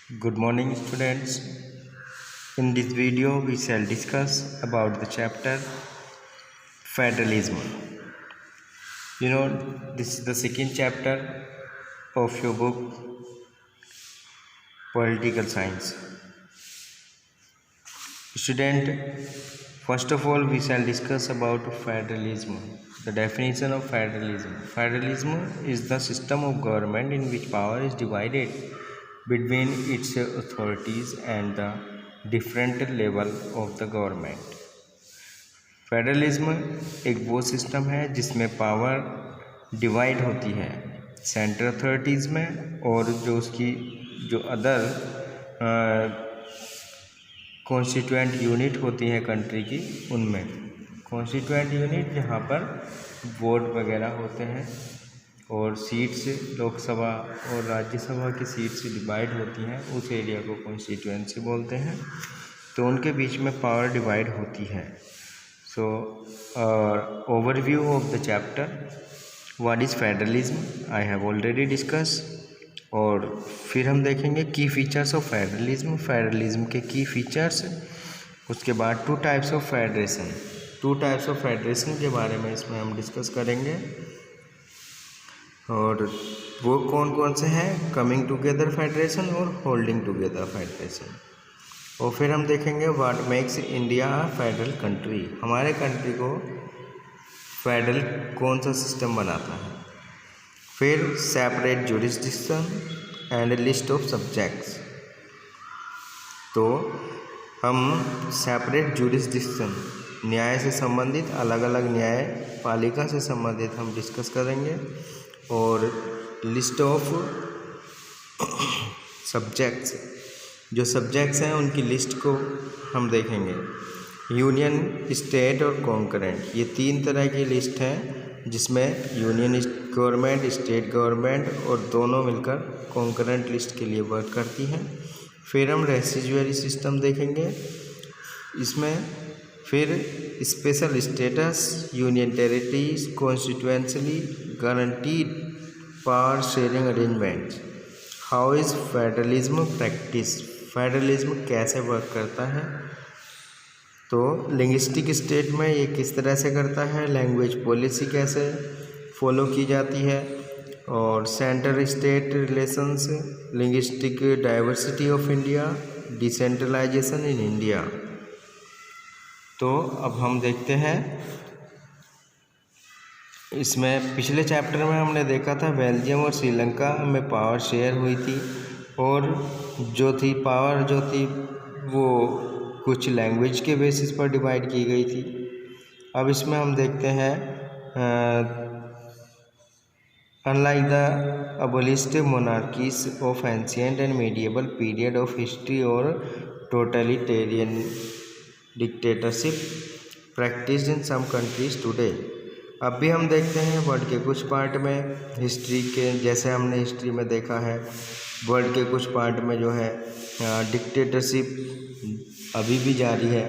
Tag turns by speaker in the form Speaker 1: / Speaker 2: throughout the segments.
Speaker 1: Good morning, students. In this video, we shall discuss about the chapter Federalism. This is the second chapter of your book Political Science. Student, first of all, we shall discuss about federalism. The definition of federalism. Federalism is the system of government in which power is divided between its authorities and the different level of the government. Federalism एक वो system है जिसमें power divide होती है central authorities में और जो उसकी जो अदर कॉन्स्टिट्यूएंट यूनिट होती हैं कंट्री की उनमें। कॉन्स्टिट्यूएंट यूनिट जहाँ पर वोट वगैरह होते हैं और सीट्स लोकसभा और राज्यसभा की सीट्स डिवाइड होती हैं, उस एरिया को कॉन्स्टिट्यूएंसी बोलते हैं। तो उनके बीच में पावर डिवाइड होती है। So overview of the chapter what is federalism I have already discuss. और फिर हम देखेंगे की फीचर्स ऑफ फेडरलिज्म, फेडरलिज्म के की फीचर्स। उसके बाद टू टाइप्स ऑफ फेडरेशन के बारे में इसमें हम डिस्कस करेंगे और वो कौन कौन से हैं, कमिंग टुगेदर फेडरेशन और होल्डिंग टुगेदर फेडरेशन। और फिर हम देखेंगे what makes India federal country, हमारे कंट्री को फेडरल कौन सा सिस्टम बनाता है। फिर separate jurisdiction and list of subjects. तो हम सेपरेट जुरिस्डिक्शन न्याय से संबंधित अलग अलग न्यायपालिका से संबंधित हम डिस्कस करेंगे और लिस्ट ऑफ सब्जेक्ट्स, जो सब्जेक्ट्स हैं उनकी लिस्ट को हम देखेंगे। यूनियन, स्टेट और कॉन्करेंट, ये तीन तरह की लिस्ट हैं जिसमें यूनियन गवर्नमेंट, स्टेट गवर्नमेंट और दोनों मिलकर कॉन्करेंट लिस्ट के लिए वर्क करती हैं। फिर हम रेसिजुअरी सिस्टम देखेंगे इसमें। फिर special status, union territories, constitutionally guaranteed power sharing arrangement. How is federalism practice, federalism कैसे वर्क करता है। तो लिंग्विस्टिक स्टेट में ये किस तरह से करता है, लैंग्वेज पॉलिसी कैसे फॉलो की जाती है, और centre state relations, linguistic diversity of India, decentralisation in India. तो अब हम देखते हैं इसमें। पिछले चैप्टर में हमने देखा था बेल्जियम और श्रीलंका में पावर शेयर हुई थी और पावर जो थी वो कुछ लैंग्वेज के बेसिस पर डिवाइड की गई थी। अब इसमें हम देखते हैं unlike the absolute monarchies of ancient and medieval period of history और totalitarian dictatorship practised in some countries today. अब भी हम देखते हैं वर्ल्ड के कुछ पार्ट में हिस्ट्री के, जैसे हमने हिस्ट्री में देखा है वर्ल्ड के कुछ पार्ट में जो है डिक्टेटरशिप अभी भी जारी है।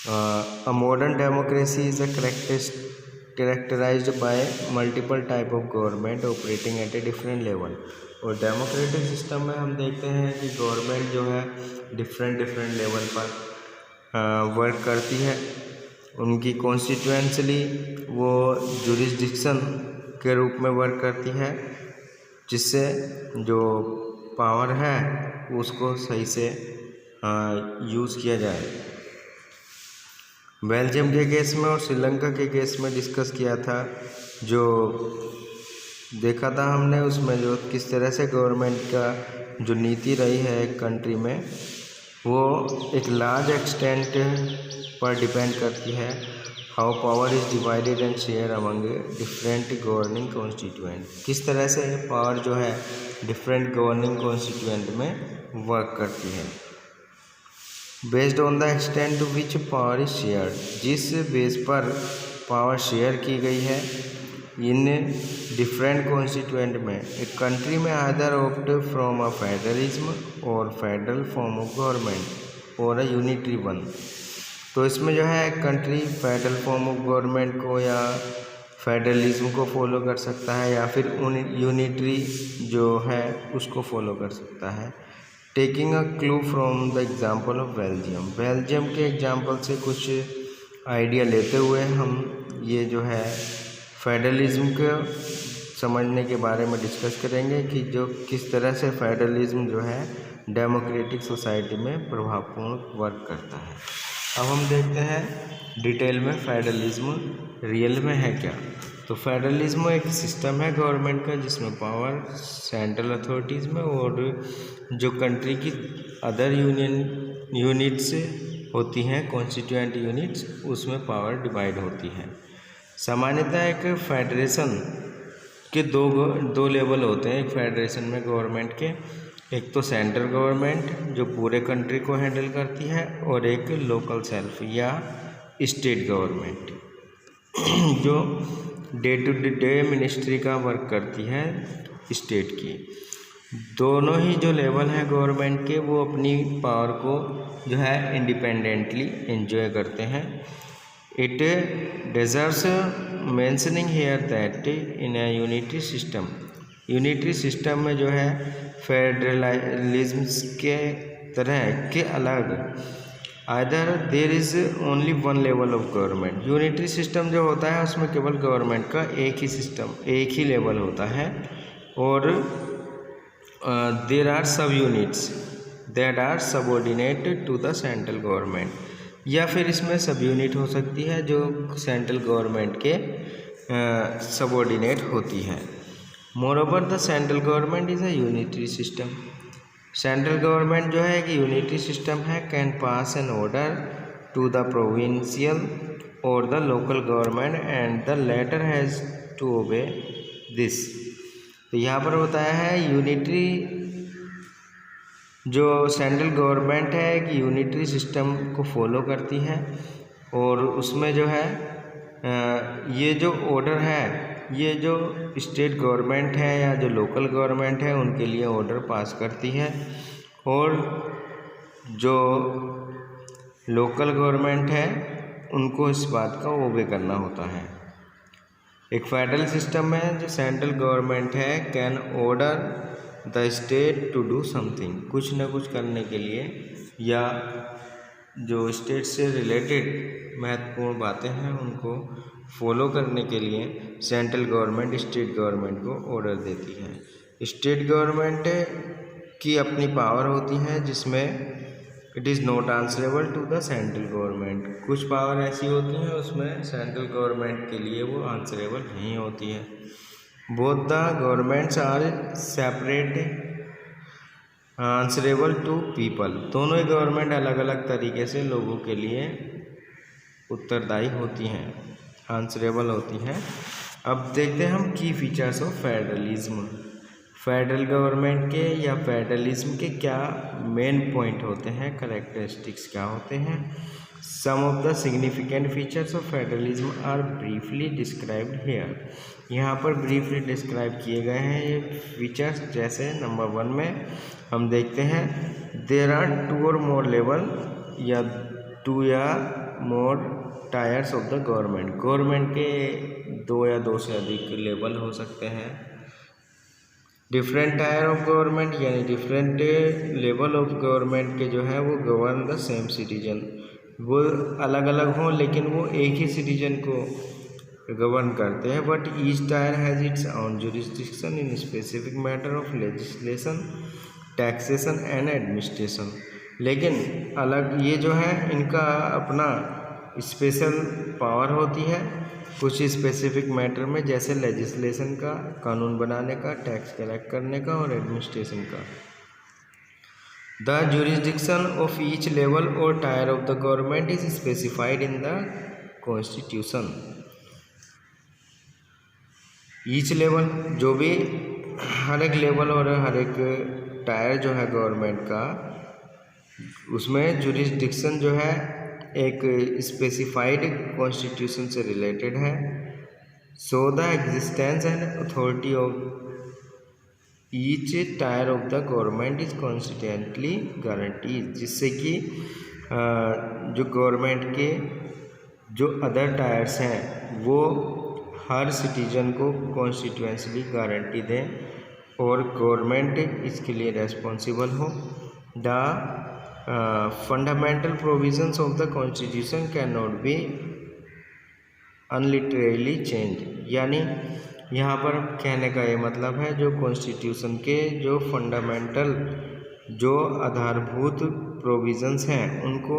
Speaker 1: A modern democracy is characterised by multiple type of government operating at a different level. और डेमोक्रेटिक सिस्टम में हम देखते हैं कि गवर्नमेंट जो है डिफरेंट लेवल पर वर्क करती है। उनकी कॉन्स्टिट्यूएंशली वो जुरिस्डिक्शन के रूप में वर्क करती है, जिससे जो पावर है उसको सही से यूज़ किया जाए। बेल्जियम के केस में और श्रीलंका के केस में डिस्कस किया था, जो देखा था हमने उसमें जो किस तरह से गवर्नमेंट का जो नीति रही है एक कंट्री में वो एक लार्ज एक्सटेंट पर डिपेंड करती है। How power is divided and share among different governing constituent, किस तरह से पावर जो है डिफरेंट गवर्निंग कॉन्स्टिट्यूएंट में वर्क करती है। Based on the extent to which power is shared, जिस बेस पर पावर शेयर की गई है इन डिफरेंट कॉन्स्टिट्यूएंट में, एक कंट्री में either opt from a federalism और फेडरल फॉर्म ऑफ गवर्नमेंट और अ यूनिटरी वन। तो इसमें जो है एक country federal form of government को या फेडरलिज्म को फॉलो कर सकता है या फिर यूनिटरी जो है उसको फॉलो कर सकता है। Taking a clue from the example of Belgium, Belgium के एग्जाम्पल से कुछ आइडिया लेते हुए हम ये जो है फेडरलिज्म को समझने के बारे में डिस्कस करेंगे कि जो किस तरह से फेडरलिज्म जो है डेमोक्रेटिक सोसाइटी में प्रभावपूर्ण वर्क करता है। अब हम देखते हैं डिटेल में फेडरलिज्म रियल में है क्या। तो फेडरलिज्म एक सिस्टम है गवर्नमेंट का जिसमें पावर सेंट्रल अथॉरिटीज़ में और जो कंट्री की अदर यूनिट्स होती हैं कॉन्स्टिट्यूएंट यूनिट्स उसमें पावर डिवाइड होती है। सामान्यतः एक फेडरेशन के दो लेवल होते हैं। एक फेडरेशन में गवर्नमेंट के एक तो सेंट्रल गवर्नमेंट जो पूरे कंट्री को हैंडल करती है और एक लोकल सेल्फ या स्टेट गवर्नमेंट जो डे टू डे मिनिस्ट्री का वर्क करती है स्टेट की। दोनों ही जो लेवल हैं गवर्नमेंट के वो अपनी पावर को जो है इंडिपेंडेंटली एंजॉय करते हैं। It deserves mentioning here that in a unitary system में जो है फेडरलिज्म के तरह के अलग either there is only one level of government. Unitary system जो होता है उसमें केवल गवर्नमेंट का एक ही लेवल होता है और there are sub units that are subordinated to the central government, या फिर इसमें सब यूनिट हो सकती है जो सेंट्रल गवर्नमेंट के सबऑर्डिनेट होती है। Moreover the central government is a unitary system. Central government जो है एक यूनिटरी सिस्टम है, can pass an order to the provincial और the local government and the latter has to obey this. तो यहाँ पर बताया है यूनिटरी जो सेंट्रल गवर्नमेंट है एक यूनिटरी सिस्टम को फॉलो करती है और उसमें जो है ये जो ऑर्डर है ये जो स्टेट गवर्नमेंट है या जो लोकल गवर्नमेंट है उनके लिए ऑर्डर पास करती है और जो लोकल गवर्नमेंट है उनको इस बात का ओबे करना होता है। एक फेडरल सिस्टम में जो सेंट्रल गवर्नमेंट है can order the state to do something, कुछ न कुछ करने के लिए या जो स्टेट से रिलेटेड महत्वपूर्ण बातें हैं उनको फॉलो करने के लिए सेंट्रल गवर्नमेंट स्टेट गवर्नमेंट को ऑर्डर देती है। स्टेट गवर्नमेंट की अपनी पावर होती है जिसमें it is not answerable to the central government. कुछ पावर ऐसी होती हैं उसमें सेंट्रल गवर्नमेंट के लिए वो आंसरेबल नहीं होती है। Both the governments are separate answerable to people, दोनों ही गवर्नमेंट अलग अलग तरीके से लोगों के लिए उत्तरदायी होती हैं, आंसरेबल होती हैं। अब देखते हैं हम की features of federalism. Federal government के या फेडरलिज्म के क्या मेन पॉइंट होते हैं, कैरेक्टरिस्टिक्स क्या होते हैं। Some of the significant features of federalism are briefly described here. यहाँ पर ब्रीफली डिस्क्राइब किए गए हैं ये फीचर्स। जैसे नंबर 1 में हम देखते हैं देयर आर 2 और मोर लेवल या 2 या more tiers of the government. Government के 2 या 2 से अधिक लेवल हो सकते हैं। डिफरेंट टायर ऑफ गवर्नमेंट यानी डिफरेंट लेवल ऑफ गवर्नमेंट के जो है वो गवर्न द सेम सिटीजन, वो अलग अलग हों लेकिन वो एक ही सिटीजन को गवर्न करते हैं। But each tyre has its own jurisdiction in specific matter of legislation, taxation and administration. लेकिन अलग ये जो है इनका अपना स्पेशल पावर होती है कुछ स्पेसिफिक मैटर में, जैसे लेजिस्लेशन का, कानून बनाने का, टैक्स कलेक्ट करने का और एडमिनिस्ट्रेशन का। The jurisdiction of each level और tier of the government is specified in the constitution. Each level जो भी हर एक लेवल और हर एक टायर जो है गवर्नमेंट का उसमें जुरिस्डिक्शन जो है एक स्पेसिफाइड कॉन्स्टिट्यूशन से रिलेटेड है। So the existence and authority of each tier of the government is constitutionally guarantees, जिससे कि जो गवर्नमेंट के जो अदर टायर्स हैं वो हर सिटीजन को कॉन्स्टिट्यूएंटली गारंटी दें और गवर्नमेंट इसके लिए रेस्पॉन्सिबल हो the fundamental provisions of the constitution can not be unilaterally change. यानी यहाँ पर कहने का ये मतलब है जो कॉन्स्टिट्यूशन के जो फंडामेंटल जो आधारभूत प्रोविजंस हैं उनको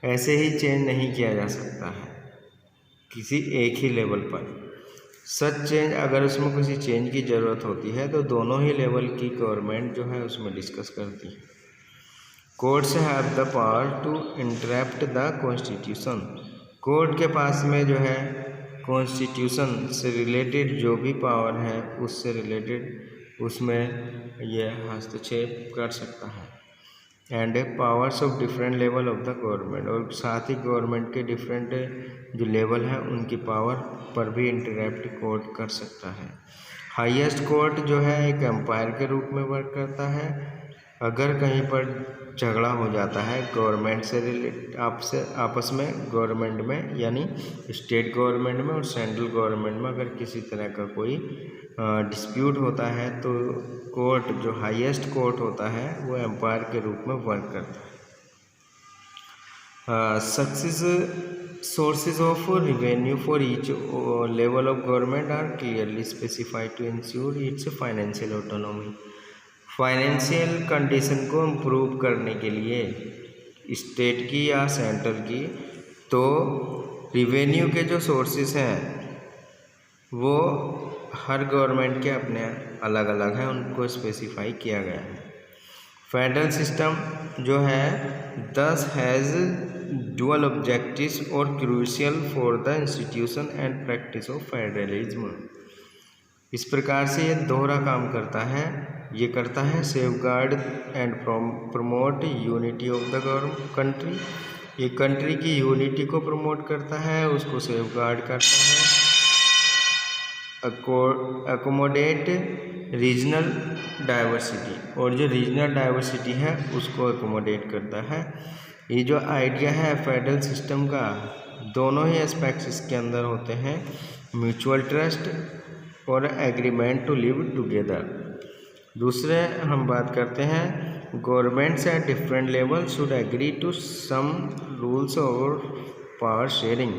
Speaker 1: ऐसे ही चेंज नहीं किया जा सकता है किसी एक ही लेवल पर। सच चेंज अगर उसमें किसी चेंज की ज़रूरत होती है तो दोनों ही लेवल की गवर्नमेंट जो है उसमें डिस्कस करती है। Courts have the power to interrupt the constitution. Court के पास में जो है कॉन्स्टिट्यूशन से रिलेटेड जो भी पावर है उससे रिलेटेड उसमें यह हस्तक्षेप कर सकता है। And powers of different level of the government, और साथ ही गवर्नमेंट के डिफरेंट जो लेवल हैं उनकी पावर पर भी इंटरप्ट कोर्ट कर सकता है। हाईएस्ट कोर्ट जो है एक एम्पायर के रूप में वर्क करता है। अगर कहीं पर झगड़ा हो जाता है गवर्नमेंट से रिलेटेड आपस में गवर्नमेंट में यानी स्टेट गवर्नमेंट में और सेंट्रल गवर्नमेंट में अगर किसी तरह का कोई डिस्प्यूट होता है तो कोर्ट जो हाईएस्ट कोर्ट होता है वो एम्पायर के रूप में वर्क करता है। Success sources of revenue for each level of government are clearly specified to ensure its financial autonomy। Financial condition को इम्प्रूव करने के लिए स्टेट की या सेंटर की तो रिवेन्यू के जो सोर्सेस हैं वो हर गवर्नमेंट के अपने अलग अलग हैं, उनको स्पेसिफाई किया गया है। फेडरल सिस्टम जो है दस हैज़ dual objectives और crucial for the institution and practice of federalism। इस प्रकार से ये दोहरा काम करता है। ये करता है safeguard and promote unity of the country. ये कंट्री की यूनिटी को प्रमोट करता है, उसको सेफगार्ड करता है। अकोमोडेट रीजनल डाइवर्सिटी, और जो रीजनल डाइवर्सिटी है उसको अकोमोडेट करता है। ये जो आइडिया है फेडरल सिस्टम का दोनों ही एस्पेक्ट्स इसके अंदर होते हैं, म्यूचुअल ट्रस्ट और एग्रीमेंट टू लिव टुगेदर। दूसरे हम बात करते हैं governments at different level should agree to some rules और पावर शेयरिंग।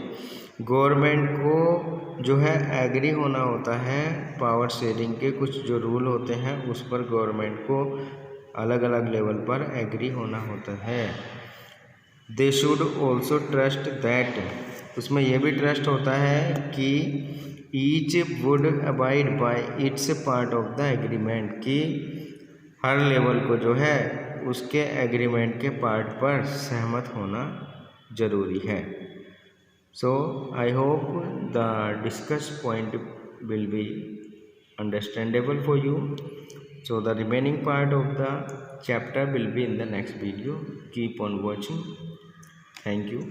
Speaker 1: गवर्नमेंट को जो है एग्री होना होता है पावर शेयरिंग के कुछ जो रूल होते हैं उस पर गवर्नमेंट को अलग अलग लेवल पर एग्री होना होता है। They should also trust that, उसमें यह भी ट्रस्ट होता है कि each would abide by it's part of the agreement, कि हर लेवल को जो है उसके एग्रीमेंट के पार्ट पर सहमत होना जरूरी है। So I hope the discuss point will be understandable for you. So the remaining part of the chapter will be in the next video. Keep on watching. Thank you.